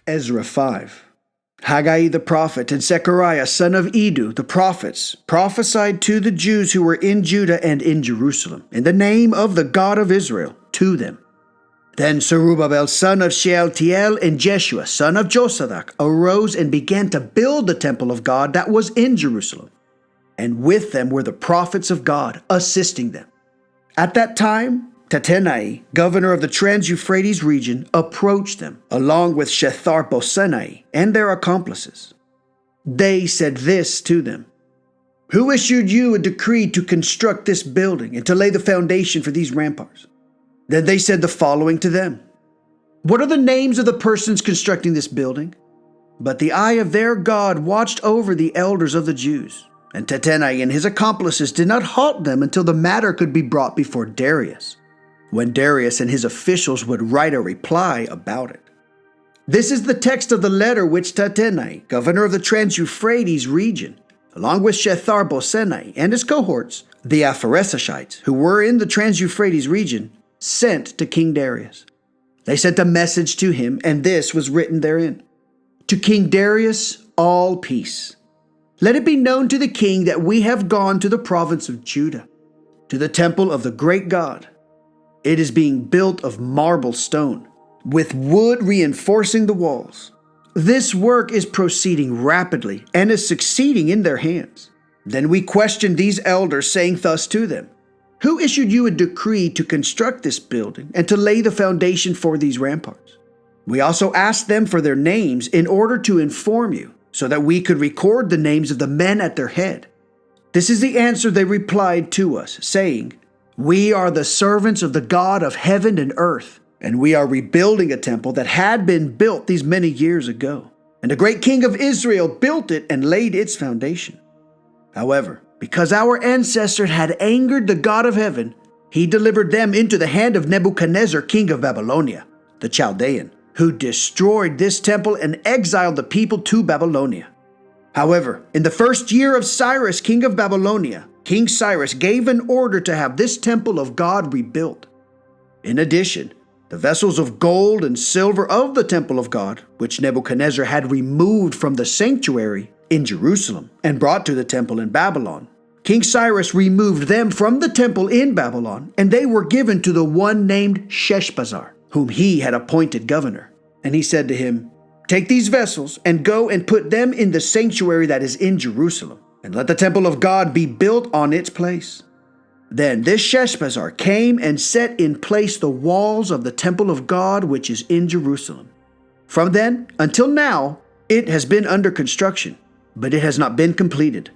Ezra 5. Haggai the prophet and Zechariah son of Iddo the prophets prophesied to the Jews who were in Judah and in Jerusalem in the name of the God of Israel to them. Then Zerubbabel son of Shealtiel and Jeshua son of Josadak arose and began to build the temple of God that was in Jerusalem. And with them were the prophets of God assisting them. At that time, Tattenai, governor of the Trans-Euphrates region, approached them, along with Shethar-bozenai and their accomplices. They said this to them: "Who issued you a decree to construct this building and to lay the foundation for these ramparts?" Then they said the following to them: "What are the names of the persons constructing this building?" But the eye of their God watched over the elders of the Jews, and Tattenai and his accomplices did not halt them until the matter could be brought before Darius, when Darius and his officials would write a reply about it. This is the text of the letter which Tattenai, governor of the Trans-Euphrates region, along with Shethar-bozenai and his cohorts, the Apharesashites, who were in the Trans-Euphrates region, sent to King Darius. They sent a message to him, and this was written therein: "To King Darius, all peace. Let it be known to the king that we have gone to the province of Judah, to the temple of the great God. It is being built of marble stone, with wood reinforcing the walls. This work is proceeding rapidly and is succeeding in their hands." Then we questioned these elders, saying thus to them: "Who issued you a decree to construct this building and to lay the foundation for these ramparts?" We also asked them for their names in order to inform you, so that we could record the names of the men at their head. This is the answer they replied to us, saying: "We are the servants of the God of heaven and earth, and we are rebuilding a temple that had been built these many years ago. And a great king of Israel built it and laid its foundation. However, because our ancestors had angered the God of heaven, he delivered them into the hand of Nebuchadnezzar, king of Babylonia, the Chaldean, who destroyed this temple and exiled the people to Babylonia. However, in the first year of Cyrus, king of Babylonia, King Cyrus gave an order to have this temple of God rebuilt. In addition, the vessels of gold and silver of the temple of God, which Nebuchadnezzar had removed from the sanctuary in Jerusalem and brought to the temple in Babylon, King Cyrus removed them from the temple in Babylon, and they were given to the one named Sheshbazzar, whom he had appointed governor. And he said to him, "Take these vessels and go and put them in the sanctuary that is in Jerusalem, and let the temple of God be built on its place." Then this Sheshbazzar came and set in place the walls of the temple of God which is in Jerusalem. From then until now it has been under construction, but it has not been completed.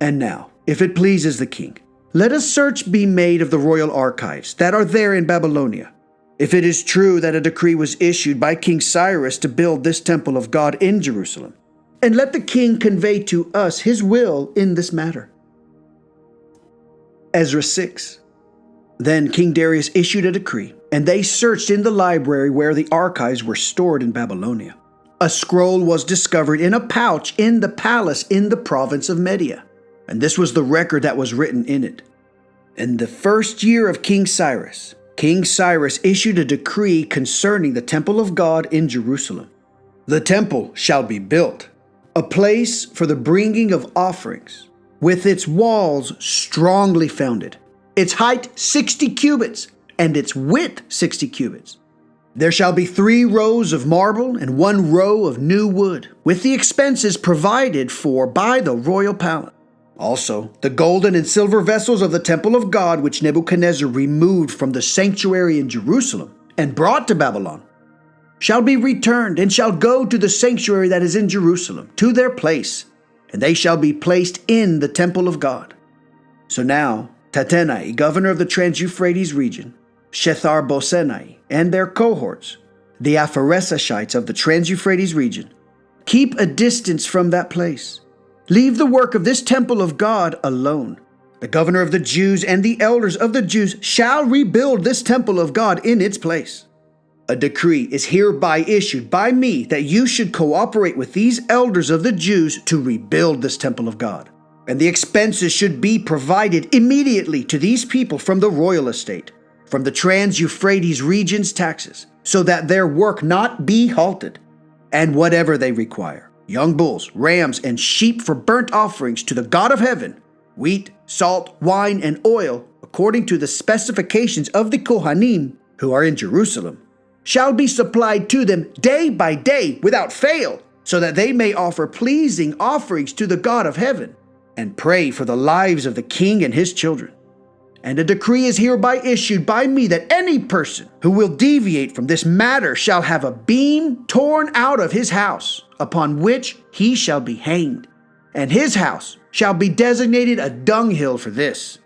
And now, if it pleases the king, let a search be made of the royal archives that are there in Babylonia. If it is true that a decree was issued by King Cyrus to build this temple of God in Jerusalem, and let the king convey to us his will in this matter. Ezra 6. Then King Darius issued a decree, and they searched in the library where the archives were stored in Babylonia. A scroll was discovered in a pouch in the palace in the province of Media, and this was the record that was written in it. In the first year of King Cyrus issued a decree concerning the temple of God in Jerusalem. "The temple shall be built, a place for the bringing of offerings, with its walls strongly founded, its height 60 cubits, and its width 60 cubits. There shall be 3 rows of marble and 1 row of new wood, with the expenses provided for by the royal palace. Also, the golden and silver vessels of the temple of God which Nebuchadnezzar removed from the sanctuary in Jerusalem and brought to Babylon shall be returned and shall go to the sanctuary that is in Jerusalem, to their place, and they shall be placed in the temple of God." So now, Tattenai, governor of the Trans-Euphrates region, Shethar-bozenai, and their cohorts, the Apharesashites of the Trans-Euphrates region, keep a distance from that place. Leave the work of this temple of God alone. The governor of the Jews and the elders of the Jews shall rebuild this temple of God in its place. A decree is hereby issued by me that you should cooperate with these elders of the Jews to rebuild this temple of God. And the expenses should be provided immediately to these people from the royal estate, from the Trans-Euphrates region's taxes, so that their work not be halted. and whatever they require, young bulls, rams, and sheep for burnt offerings to the God of heaven, wheat, salt, wine, and oil, according to the specifications of the Kohanim who are in Jerusalem, shall be supplied to them day by day without fail, so that they may offer pleasing offerings to the God of heaven, and pray for the lives of the king and his children. And a decree is hereby issued by me that any person who will deviate from this matter shall have a beam torn out of his house, upon which he shall be hanged, and his house shall be designated a dunghill for this.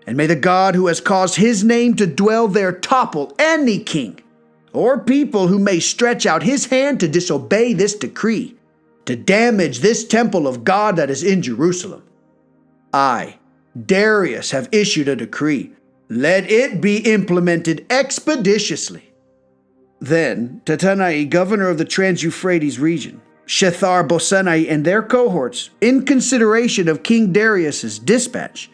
And may the God who has caused his name to dwell there topple any king or people who may stretch out his hand to disobey this decree, to damage this temple of God that is in Jerusalem. I, Darius, have issued a decree. Let it be implemented expeditiously. Then Tatanai, governor of the Trans-Euphrates region, Shethar-Bozenai and their cohorts, in consideration of King Darius's dispatch,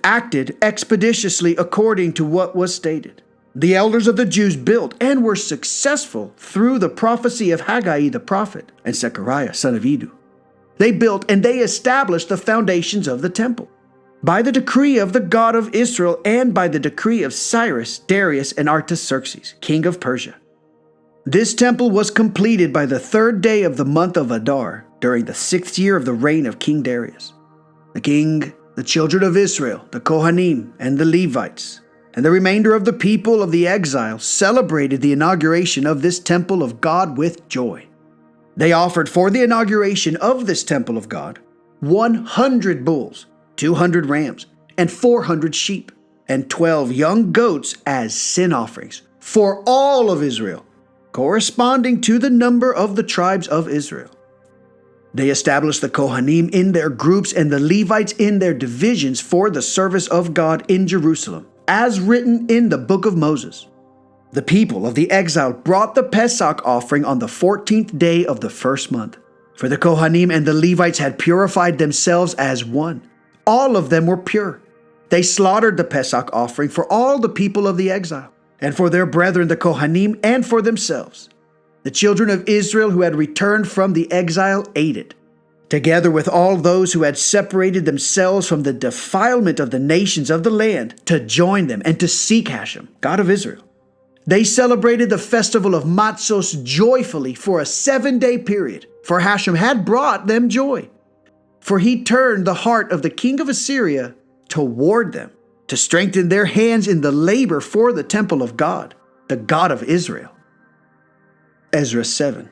acted expeditiously according to what was stated. The elders of the Jews built and were successful through the prophecy of Haggai the prophet and Zechariah son of Iddo. They built and they established the foundations of the temple, by the decree of the God of Israel and by the decree of Cyrus, Darius, and Artaxerxes, king of Persia. This temple was completed by the 3rd day of the month of Adar, during the 6th year of the reign of King Darius. The king, the children of Israel, the Kohanim, and the Levites, and the remainder of the people of the exile celebrated the inauguration of this temple of God with joy. They offered for the inauguration of this temple of God 100 bulls, 200 rams, and 400 sheep, and 12 young goats as sin offerings for all of Israel, corresponding to the number of the tribes of Israel. They established the Kohanim in their groups and the Levites in their divisions for the service of God in Jerusalem, as written in the Book of Moses. The people of the exile brought the Pesach offering on the 14th day of the 1st month, for the Kohanim and the Levites had purified themselves as one. All of them were pure. They slaughtered the Pesach offering for all the people of the exile, and for their brethren the Kohanim, and for themselves. The children of Israel who had returned from the exile ate it, together with all those who had separated themselves from the defilement of the nations of the land, to join them and to seek Hashem, God of Israel. They celebrated the festival of Matzos joyfully for a 7-day period, for Hashem had brought them joy. For he turned the heart of the king of Assyria toward them, to strengthen their hands in the labor for the temple of God, the God of Israel. Ezra 7.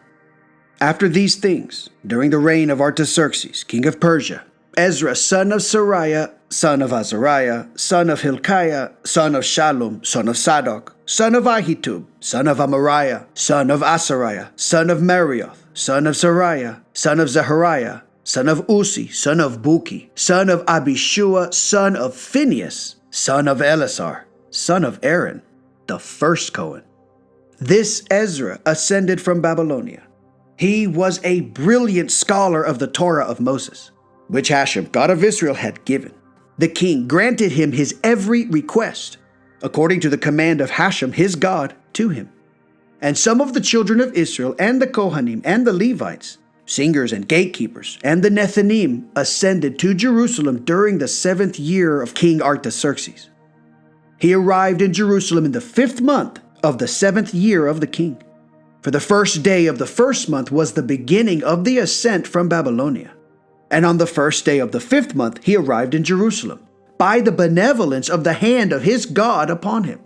After these things, during the reign of Artaxerxes, king of Persia, Ezra, son of Sariah, son of Azariah, son of Hilkiah, son of Shallum, son of Sadok, son of Ahitub, son of Amariah, son of Asariah, son of Merioth, son of Sariah, son of Zechariah, son of Uzi, son of Buki, son of Abishua, son of Phinehas, son of Eleazar, son of Aaron, the first Cohen. This Ezra ascended from Babylonia. He was a brilliant scholar of the Torah of Moses, which Hashem, God of Israel, had given. The king granted him his every request, according to the command of Hashem, his God, to him. And some of the children of Israel and the Kohanim and the Levites, singers and gatekeepers, and the Nethinim ascended to Jerusalem during the 7th year of King Artaxerxes. He arrived in Jerusalem in the 5th month of the 7th year of the king. For the 1st day of the 1st month was the beginning of the ascent from Babylonia. And on the 1st day of the 5th month he arrived in Jerusalem, by the benevolence of the hand of his God upon him.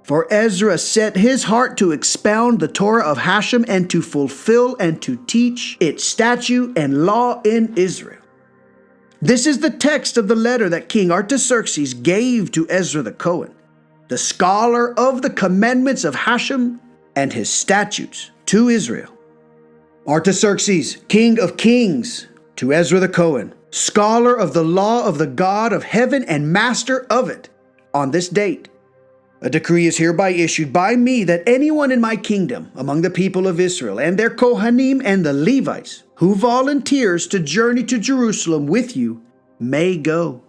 For Ezra set his heart to expound the Torah of Hashem and to fulfill and to teach its statute and law in Israel. This is the text of the letter that King Artaxerxes gave to Ezra the Cohen, the scholar of the commandments of Hashem and his statutes to Israel. Artaxerxes, king of kings, to Ezra the Cohen, scholar of the law of the God of heaven and master of it, on this date. A decree is hereby issued by me that anyone in my kingdom among the people of Israel and their Kohanim and the Levites who volunteers to journey to Jerusalem with you may go.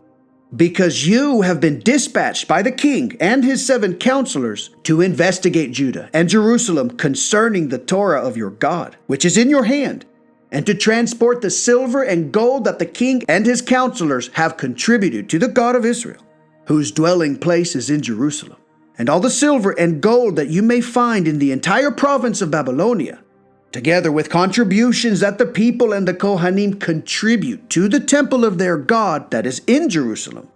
because you have been dispatched by the king and his 7 counselors to investigate Judah and Jerusalem concerning the Torah of your God, which is in your hand, and to transport the silver and gold that the king and his counselors have contributed to the God of Israel, whose dwelling place is in Jerusalem, and all the silver and gold that you may find in the entire province of Babylonia, together with contributions that the people and the Kohanim contribute to the temple of their God that is in Jerusalem.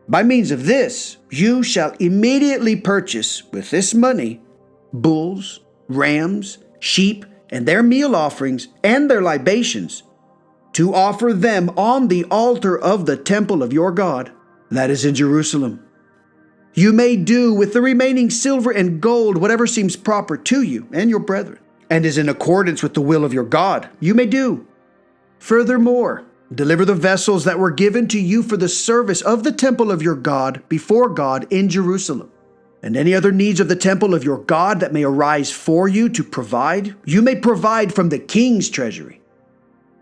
By means of this, you shall immediately purchase with this money bulls, rams, sheep, and their meal offerings and their libations, to offer them on the altar of the temple of your God that is in Jerusalem. You may do with the remaining silver and gold whatever seems proper to you and your brethren, and is in accordance with the will of your God, you may do. Furthermore, deliver the vessels that were given to you for the service of the temple of your God before God in Jerusalem. And any other needs of the temple of your God that may arise for you to provide, you may provide from the king's treasury.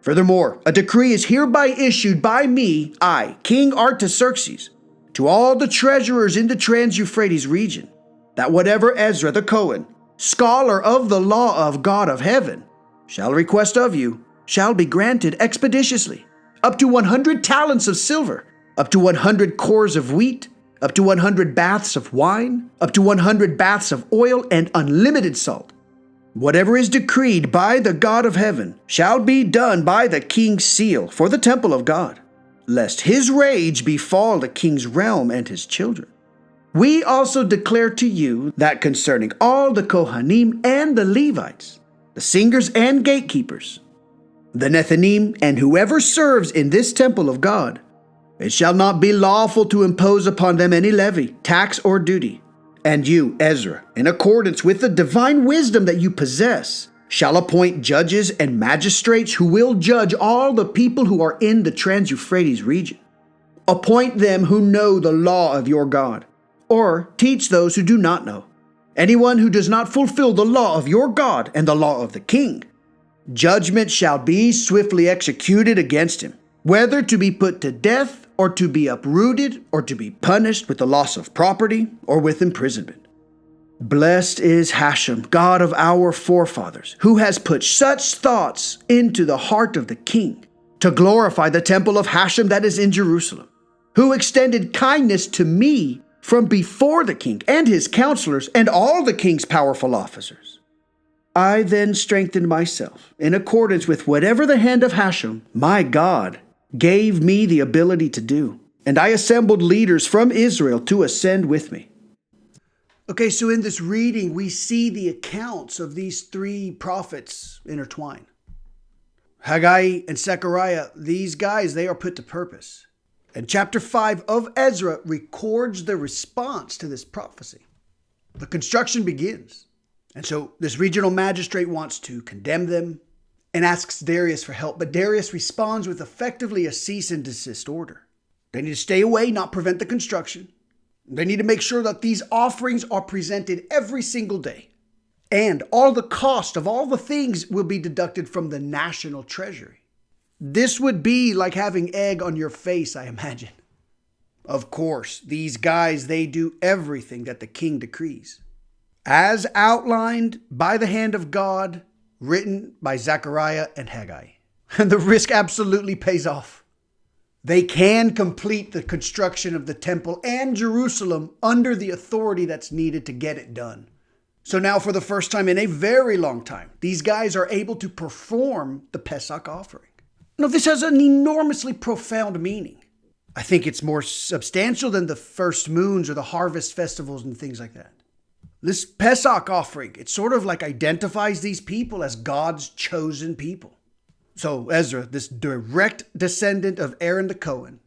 Furthermore, a decree is hereby issued by me, I, King Artaxerxes, to all the treasurers in the Trans-Euphrates region, that whatever Ezra the Cohen, scholar of the law of God of heaven, shall request of you, shall be granted expeditiously, up to 100 talents of silver, up to 100 cores of wheat, up to 100 baths of wine, up to 100 baths of oil, and unlimited salt. Whatever is decreed by the God of heaven shall be done by the king's seal for the temple of God, lest his rage befall the king's realm and his children. We also declare to you that concerning all the Kohanim and the Levites, the singers and gatekeepers, the Nethinim, and whoever serves in this temple of God, it shall not be lawful to impose upon them any levy, tax, or duty. And you, Ezra, in accordance with the divine wisdom that you possess, shall appoint judges and magistrates who will judge all the people who are in the Trans-Euphrates region. Appoint them who know the law of your God, or teach those who do not know. Anyone who does not fulfill the law of your God and the law of the king, judgment shall be swiftly executed against him, whether to be put to death, or to be uprooted, or to be punished with the loss of property, or with imprisonment. Blessed is Hashem, God of our forefathers, who has put such thoughts into the heart of the king, to glorify the temple of Hashem that is in Jerusalem, who extended kindness to me from before the king and his counselors and all the king's powerful officers. I then strengthened myself in accordance with whatever the hand of Hashem, my God, gave me the ability to do, and I assembled leaders from Israel to ascend with me. Okay, so in this reading, we see the accounts of these 3 prophets intertwined. Haggai and Zechariah, these guys, they are put to purpose. And chapter 5 of Ezra records the response to this prophecy. The construction begins. And so this regional magistrate wants to condemn them and asks Darius for help. But Darius responds with effectively a cease and desist order. They need to stay away, not prevent the construction. They need to make sure that these offerings are presented every single day. And all the cost of all the things will be deducted from the national treasury. This would be like having egg on your face, I imagine. Of course, these guys, they do everything that the king decrees, as outlined by the hand of God, written by Zechariah and Haggai. And the risk absolutely pays off. They can complete the construction of the temple and Jerusalem under the authority that's needed to get it done. So now, for the first time in a very long time, these guys are able to perform the Pesach offering. Now, this has an enormously profound meaning. I think it's more substantial than the first moons or the harvest festivals and things like that. This Pesach offering, it sort of like identifies these people as God's chosen people. So Ezra, this direct descendant of Aaron the Cohen,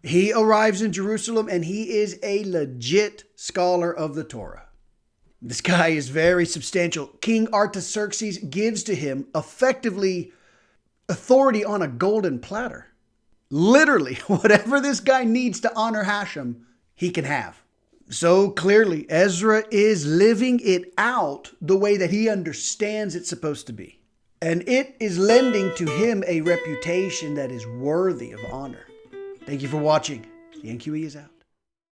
he arrives in Jerusalem and he is a legit scholar of the Torah. This guy is very substantial. King Artaxerxes gives to him effectively authority on a golden platter. Literally, whatever this guy needs to honor Hashem, he can have. So clearly, Ezra is living it out the way that he understands it's supposed to be. And it is lending to him a reputation that is worthy of honor. Thank you for watching. The NQE is out.